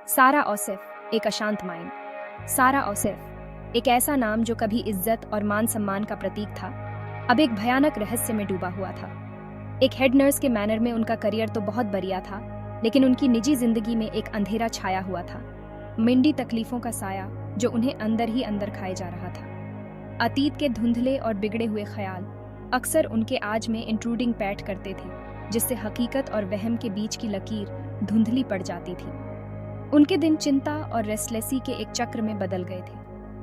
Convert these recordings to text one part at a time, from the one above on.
सारा औसिफ, एक अशांत माइंड। सारा औसिफ, एक ऐसा नाम जो कभी इज्जत और मान सम्मान का प्रतीक था, अब एक भयानक रहस्य में डूबा हुआ था। एक हेड नर्स के मैनर में उनका करियर तो बहुत बढ़िया था, लेकिन उनकी निजी जिंदगी में एक अंधेरा छाया हुआ था। मिंडी तकलीफों का साया जो उन्हें अंदर ही अंदर खाए जा रहा था। अतीत के धुंधले और बिगड़े हुए ख्याल अक्सर उनके आज में इंट्रूडिंग पैट करते थे, जिससे हकीकत और वहम के बीच की लकीर धुंधली पड़ जाती थी। उनके दिन चिंता और रेस्टलेसी के एक चक्र में बदल गए थे।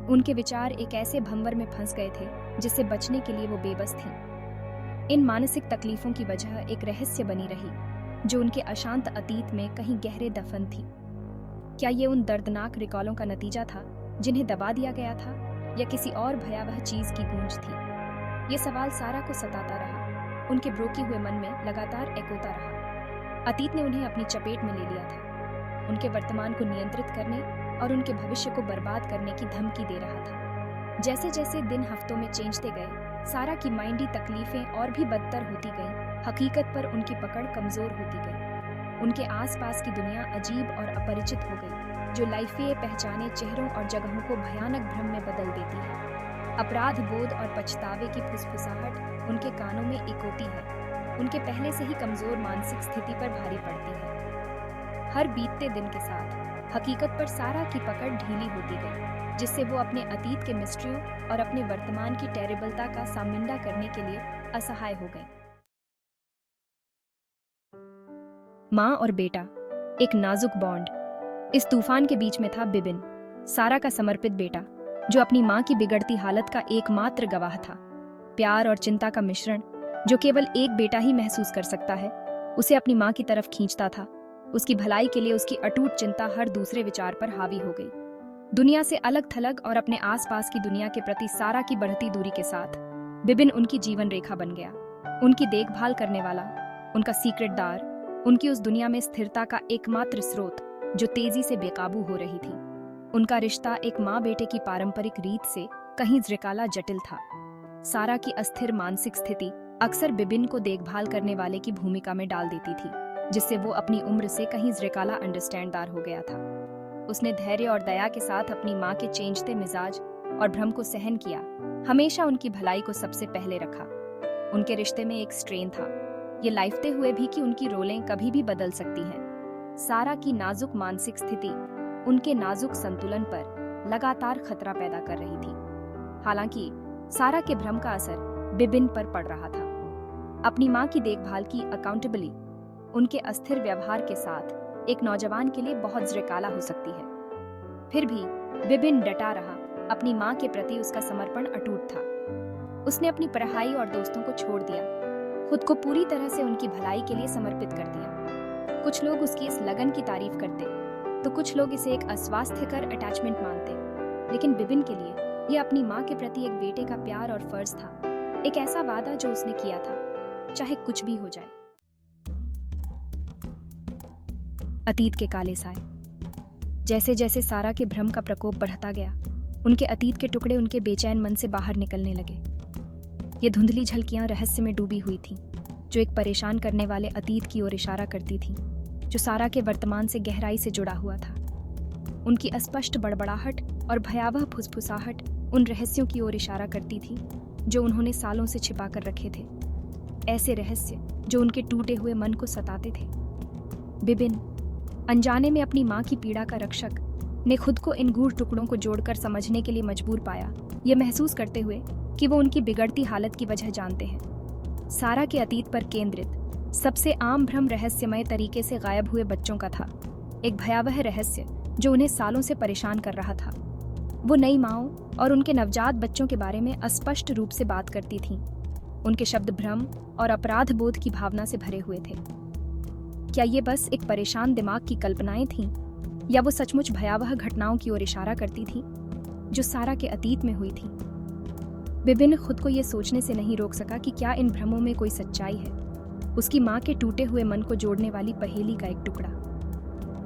उनके विचार एक ऐसे भंवर में फंस गए थे जिससे बचने के लिए वो बेबस थीं। इन मानसिक तकलीफों की वजह एक रहस्य बनी रही जो उनके अशांत अतीत में कहीं गहरे दफन थी। क्या ये उन दर्दनाक रिकॉलों का नतीजा था जिन्हें दबा दिया गया था, या किसी और भयावह चीज की गूंज थी? ये सवाल सारा को सताता रहा, उनके ब्रोके हुए मन में लगातार एकोता रहा। अतीत ने उन्हें अपनी चपेट में ले लिया था, उनके वर्तमान को नियंत्रित करने और उनके भविष्य को बर्बाद करने की धमकी दे रहा था। जैसे जैसे दिन हफ्तों में चेंजते गए, सारा की माइंडी तकलीफें और भी बदतर होती गईं। हकीकत पर उनकी पकड़ कमजोर होती गई। उनके आसपास की दुनिया अजीब और अपरिचित हो गई, जो लाइफे पहचाने चेहरों और जगहों को भयानक भ्रम में बदल देती है। अपराध बोध और पछतावे की फुसफुसाहट उनके कानों में इकोती है। उनके पहले से ही कमजोर मानसिक स्थिति पर भारी पड़ती है। हर बीतते दिन के साथ हकीकत पर सारा की पकड़ ढीली होती गई, जिससे वो अपने अतीत के मिस्ट्रियों और अपने वर्तमान की टेरिबलता का सामना करने के लिए असहाय हो गई। माँ और बेटा, एक नाजुक बॉन्ड। इस तूफान के बीच में था बिबिन, सारा का समर्पित बेटा, जो अपनी माँ की बिगड़ती हालत का एकमात्र गवाह था। प्यार और चिंता का मिश्रण जो केवल एक बेटा ही महसूस कर सकता है, उसे अपनी माँ की तरफ खींचता था। उसकी भलाई के लिए उसकी अटूट चिंता हर दूसरे विचार पर हावी हो गई। दुनिया से अलग थलग और अपने आसपास की दुनिया के प्रति सारा की बढ़ती दूरी के साथ बिबिन उनकी जीवन रेखा बन गया। उनकी देखभाल करने वाला, उनका सीक्रेट दार, उनकी उस दुनिया में स्थिरता का एकमात्र स्रोत जो तेजी से बेकाबू हो रही थी। उनका रिश्ता एक माँ बेटे की पारंपरिक रीत से कहीं ज़्यादा जटिल था। सारा की अस्थिर मानसिक स्थिति अक्सर बिबिन को देखभाल करने वाले की भूमिका में डाल देती थी, जिससे वो अपनी उम्र से कहीं ज़्यादा अंडरस्टैंडदार हो गया था। उसने धैर्य और दया के साथ अपनी माँ के चेंजते मिजाज और भ्रम को सहन किया, हमेशा उनकी भलाई को सबसे पहले रखा। उनके रिश्ते में एक स्ट्रेन था, ये लाइफते हुए भी कि उनकी रोलें कभी भी बदल सकती हैं। सारा की नाजुक मानसिक स्थिति उनके नाजुक संतुलन पर लगातार खतरा पैदा कर रही थी। हालांकि सारा के भ्रम का असर बिबिन पर पड़ रहा था। अपनी माँ की देखभाल की अकाउंटेबली उनके अस्थिर व्यवहार के साथ एक नौजवान के लिए बहुत ज़्यादा हो सकती है। फिर भी बिबिन डटा रहा, अपनी माँ के प्रति उसका समर्पण अटूट था। उसने अपनी पढ़ाई और दोस्तों को छोड़ दिया, खुद को पूरी तरह से उनकी भलाई के लिए समर्पित कर दिया। कुछ लोग उसकी इस लगन की तारीफ करते, तो कुछ लोग इसे एक अस्वास्थ्यकर अटैचमेंट मानते, लेकिन बिबिन के लिए यह अपनी माँ के प्रति एक बेटे का प्यार और फर्ज था, एक ऐसा वादा जो उसने किया था, चाहे कुछ भी हो जाए। अतीत के काले साए। जैसे जैसे सारा के भ्रम का प्रकोप बढ़ता गया, उनके अतीत के टुकड़े उनके बेचैन मन से बाहर निकलने लगे। ये धुंधली झलकियां रहस्य में डूबी हुई थीं, जो एक परेशान करने वाले अतीत की ओर इशारा करती थीं, जो सारा के वर्तमान से गहराई से जुड़ा हुआ था। उनकी अस्पष्ट बड़बड़ाहट और भयावह फुसफुसाहट उन रहस्यों की ओर इशारा करती थी जो उन्होंने सालों से छिपा कर रखे थे, ऐसे रहस्य जो उनके टूटे हुए मन को सताते थे। बिबिन, अनजाने में अपनी माँ की पीड़ा का रक्षक, ने खुद को इन गूढ़ टुकड़ों को जोड़कर समझने के लिए मजबूर पाया, ये महसूस करते हुए कि वो उनकी बिगड़ती हालत की वजह जानते हैं। सारा के अतीत पर केंद्रित सबसे आम भ्रम रहस्यमय तरीके से गायब हुए बच्चों का था, एक भयावह रहस्य जो उन्हें सालों से परेशान कर रहा था। वो नई माँओं और उनके नवजात बच्चों के बारे में अस्पष्ट रूप से बात करती थीं। उनके शब्द भ्रम और अपराध बोध की भावना से भरे हुए थे। क्या ये बस एक परेशान दिमाग की कल्पनाएं थीं, या वो सचमुच भयावह घटनाओं की ओर इशारा करती थीं जो सारा के अतीत में हुई थीं? बिबिन खुद को ये सोचने से नहीं रोक सका कि क्या इन भ्रमों में कोई सच्चाई है, उसकी माँ के टूटे हुए मन को जोड़ने वाली पहेली का एक टुकड़ा।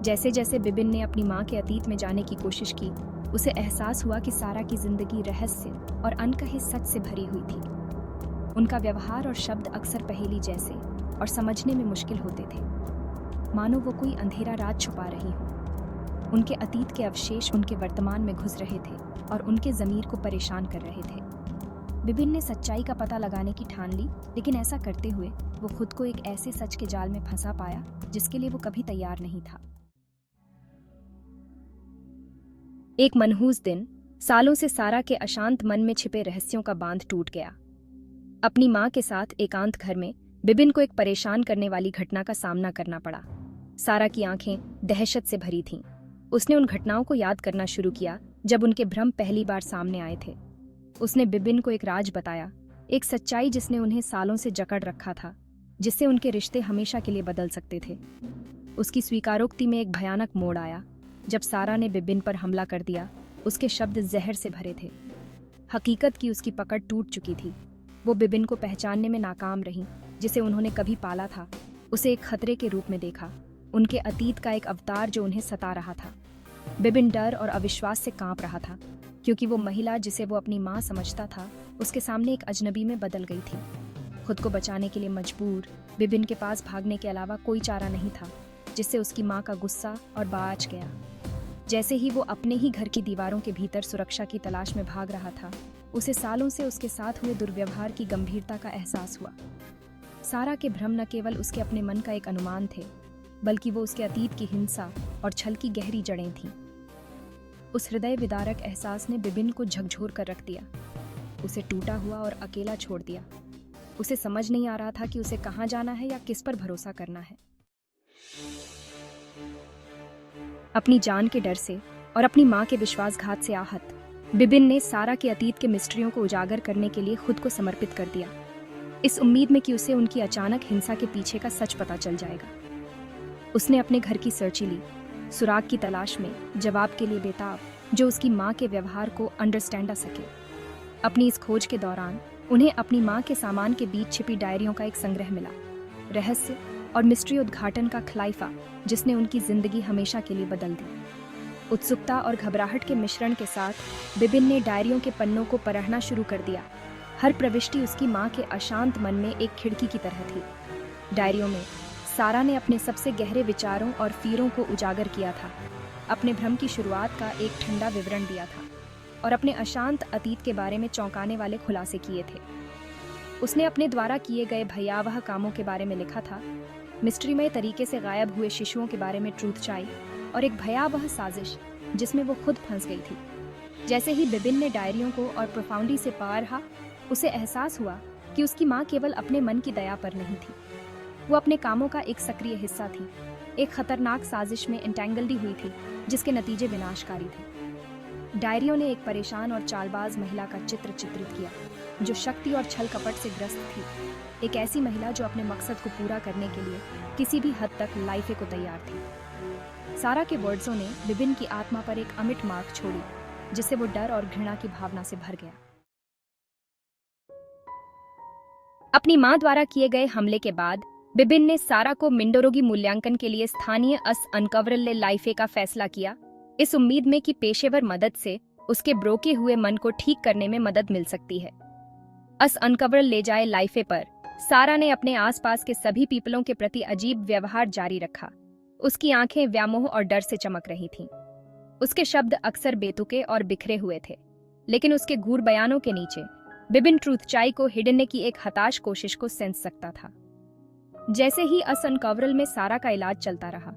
जैसे जैसे बिबिन ने अपनी माँ के अतीत में जाने की कोशिश की, उसे एहसास हुआ कि सारा की जिंदगी रहस्य और अनकहे सच से भरी हुई थी। उनका व्यवहार और शब्द अक्सर पहेली जैसे और समझने में मुश्किल होते थे, मानो वो कोई अंधेरा राज छुपा रही हो। उनके अतीत के अवशेष उनके वर्तमान में घुस रहे थे और उनके ज़मीर को परेशान कर रहे थे। बिबिन ने सच्चाई का पता लगाने की ठान ली, लेकिन ऐसा करते हुए वो खुद को एक ऐसे सच के जाल में फंसा पाया जिसके लिए वो कभी तैयार नहीं था। एक मनहूस दिन, सालों से सारा के अशांत मन में छिपे रहस्यों का बांध टूट गया। अपनी माँ के साथ एकांत घर में बिबिन को एक परेशान करने वाली घटना का सामना करना पड़ा। सारा की आंखें दहशत से भरी थीं। उसने उन घटनाओं को याद करना शुरू किया जब उनके भ्रम पहली बार सामने आए थे। उसने बिबिन को एक राज बताया, एक सच्चाई जिसने उन्हें सालों से जकड़ रखा था, जिससे उनके रिश्ते हमेशा के लिए बदल सकते थे। उसकी स्वीकारोक्ति में एक भयानक मोड़ आया जब सारा ने बिबिन पर हमला कर दिया। उसके शब्द जहर से भरे थे। हकीकत की उसकी पकड़ टूट चुकी थी। वो बिबिन को पहचानने में नाकाम रही, जिसे उन्होंने कभी पाला था। उसे एक खतरे के रूप में देखा, उनके अतीत का एक अवतार जो उन्हें सता रहा था। बिबिन डर और अविश्वास से कांप रहा था, क्योंकि वो महिला जिसे वो अपनी माँ समझता था उसके सामने एक अजनबी में बदल गई थी। खुद को बचाने के लिए मजबूर बिबिन के पास भागने के अलावा कोई चारा नहीं था, जिससे उसकी माँ का गुस्सा और बाज गया। जैसे ही वो अपने ही घर की दीवारों के भीतर सुरक्षा की तलाश में भाग रहा था, उसे सालों से उसके साथ हुए दुर्व्यवहार की गंभीरता का एहसास हुआ। सारा के भ्रम न केवल उसके अपने मन का एक अनुमान थे, बल्कि वो उसके अतीत की हिंसा और छल की गहरी जड़ें थीं। उस हृदय विदारक एहसास ने बिबिन को झकझोर कर रख दिया। उसे टूटा हुआ और अकेला छोड़ दिया। उसे समझ नहीं आ रहा था कि उसे कहाँ जाना है या किस पर भरोसा करना है। अपनी जान के डर से और अपनी माँ के विश्वासघात से आहत, बिबिन ने सारा के अतीत के मिस्ट्रियों को उजागर करने के लिए खुद को समर्पित कर दिया, इस उम्मीद में कि उसे उनकी अचानक हिंसा के पीछे का सच पता चल जाएगा। उसने अपने घर की सर्ची ली, सुराग की तलाश में, जवाब के लिए बेताब, जो उसकी माँ के व्यवहार को अंडरस्टैंड आ सके। अपनी इस खोज के दौरान उन्हें अपनी माँ के सामान के बीच छिपी डायरियों का एक संग्रह मिला, रहस्य और मिस्ट्री उद्घाटन का खलाइफा जिसने उनकी जिंदगी हमेशा के लिए बदल दी। उत्सुकता और घबराहट के मिश्रण के साथ बिबिन ने डायरियों के पन्नों को पढ़ना शुरू कर दिया। हर प्रविष्टि उसकी माँ के अशांत मन में एक खिड़की की तरह थी। डायरियों में सारा ने अपने सबसे गहरे विचारों और फियरों को उजागर किया था, अपने भ्रम की शुरुआत का एक ठंडा विवरण दिया था और अपने अशांत अतीत के बारे में चौंकाने वाले खुलासे किए थे। उसने अपने द्वारा किए गए भयावह कामों के बारे में लिखा था, मिस्ट्रीमय तरीके से गायब हुए शिशुओं के बारे में ट्रूथ चाई, और एक भयावह साजिश जिसमें वो खुद फंस गई थी। जैसे ही बिबिन ने डायरियों को और प्रोफाउंडी से पार रहा, उसे एहसास हुआ कि उसकी माँ केवल अपने मन की दया पर नहीं थी, वो अपने कामों का एक सक्रिय हिस्सा थी, एक खतरनाक साजिश में एंटेंगल्डी हुई थी जिसके नतीजे विनाशकारी थे। डायरियों ने एक परेशान और चालबाज महिला का चित्र चित्रित किया, जो शक्ति और छल कपट से ग्रस्त थी। एक ऐसी महिला जो अपने मकसद को पूरा करने के लिए किसी भी हद तक लाइफे को तैयार थी। सारा के वर्ड्सों ने बिबिन की आत्मा पर एक अमिट मार्क छोड़ी, जिससे वो डर और घृणा की भावना से भर गया। अपनी मां द्वारा किए गए हमले के बाद बिबिन ने सारा को मिंडोरोगी मूल्यांकन के लिए स्थानीय अस अनकवरल लाइफे का फैसला किया, इस उम्मीद में कि पेशेवर मदद से उसके ब्रोके हुए मन को ठीक करने में मदद मिल सकती है। अस अनकवरल ले जाए लाइफे पर सारा ने अपने आसपास के सभी पीपलों के प्रति अजीब व्यवहार जारी रखा। उसकी आंखें व्यामोह और डर से चमक रही थीं। उसके शब्द अक्सर बेतुके और बिखरे हुए थे, लेकिन उसके गूढ़ बयानों के नीचे बिबिन ट्रूथ चाई को हिडने की एक हताश कोशिश को सेंस सकता था। जैसे ही अस अनकवरल में सारा का इलाज चलता रहा,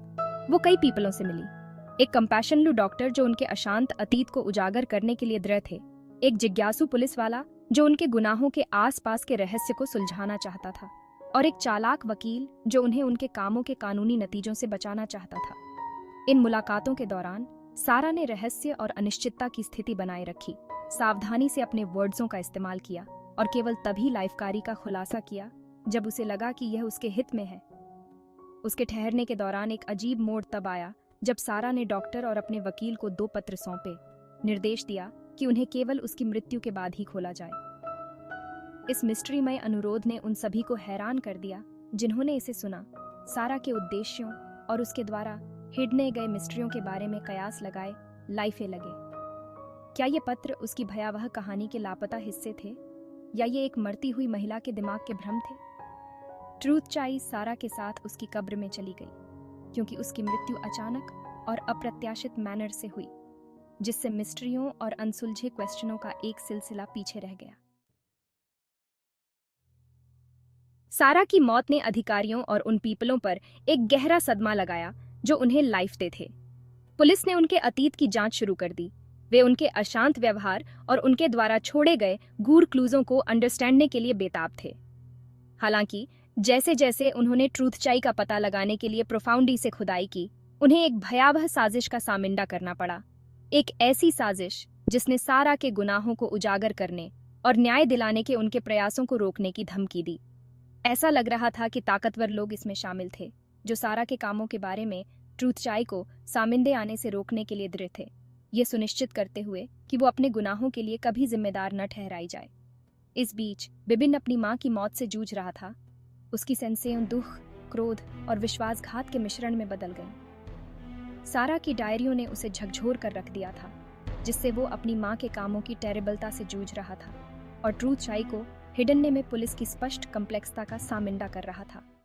वो कई पीपलों से मिली। एक कंपैशनलू डॉक्टर जो उनके अशांत अतीत को उजागर करने के लिए दृढ़ थे, एक जिज्ञासु पुलिस वाला जो उनके गुनाहों के आसपास के रहस्य को सुलझाना चाहता था, और एक चालाक वकील जो उन्हें उनके कामों के कानूनी नतीजों से बचाना चाहता था। इन मुलाकातों के दौरान सारा ने रहस्य और अनिश्चितता की स्थिति बनाए रखी, सावधानी से अपने वर्ड्सों का इस्तेमाल किया और केवल तभी लाइफकारी का खुलासा किया जब उसे लगा कि यह उसके हित में है। उसके ठहरने के दौरान एक अजीब मोड़ तब आया जब सारा ने डॉक्टर और अपने वकील को 2 पत्र सौंपे, निर्देश दिया कि उन्हें केवल उसकी मृत्यु के बाद ही खोला जाए। इस मिस्ट्रीमय अनुरोध ने उन सभी को हैरान कर दिया जिन्होंने इसे सुना। सारा के उद्देश्यों और उसके द्वारा हिडने गए मिस्ट्रियों के बारे में कयास लगाए लाइफे लगे। क्या ये पत्र उसकी भयावह कहानी के लापता हिस्से थे, या ये एक मरती हुई महिला के दिमाग के भ्रम थे? ट्रूथ चाई सारा के साथ उसकी कब्र में चली गई, क्योंकि उसकी मृत्यु अचानक और अप्रत्याशित मैनर से हुई, जिससे मिस्ट्रियों और अनसुलझे क्वेश्चनों का एक सिलसिला पीछे रह गया। सारा की मौत ने अधिकारियों और उन पीपलों पर एक गहरा सदमा लगाया जो उन्हें लाइफ दे थे। पुलिस ने उनके अतीत की जांच शुरू कर दी। वे उनके अशांत व्यवहार और उनके द्वारा छोड़े गए गूढ़ क्लूजों को अंडरस्टैंडने के लिए बेताब थे। हालांकि जैसे जैसे उन्होंने ट्रूथचाई का पता लगाने के लिए प्रोफाउंडी से खुदाई की, उन्हें एक भयावह साजिश का सामना करना पड़ा। एक ऐसी साजिश जिसने सारा के गुनाहों को उजागर करने और न्याय दिलाने के उनके प्रयासों को रोकने की धमकी दी। ऐसा लग रहा था कि ताकतवर लोग इसमें शामिल थे, जो सारा के कामों के बारे में ट्रूथचाई को सामिंदे आने से रोकने के लिए दृढ़ थे, ये सुनिश्चित करते हुए कि वो अपने गुनाहों के लिए कभी जिम्मेदार न ठहराई जाए। इस बीच बिबिन अपनी माँ की मौत से जूझ रहा था। उसकी सेंसें दुख, क्रोध और विश्वासघात के मिश्रण में बदल गईं। सारा की डायरियों ने उसे झकझोर कर रख दिया था, जिससे वो अपनी माँ के कामों की टेरेबलता से जूझ रहा था और ट्रूथचाई को हिडनने में पुलिस की स्पष्ट कम्प्लेक्सता का सामना कर रहा था।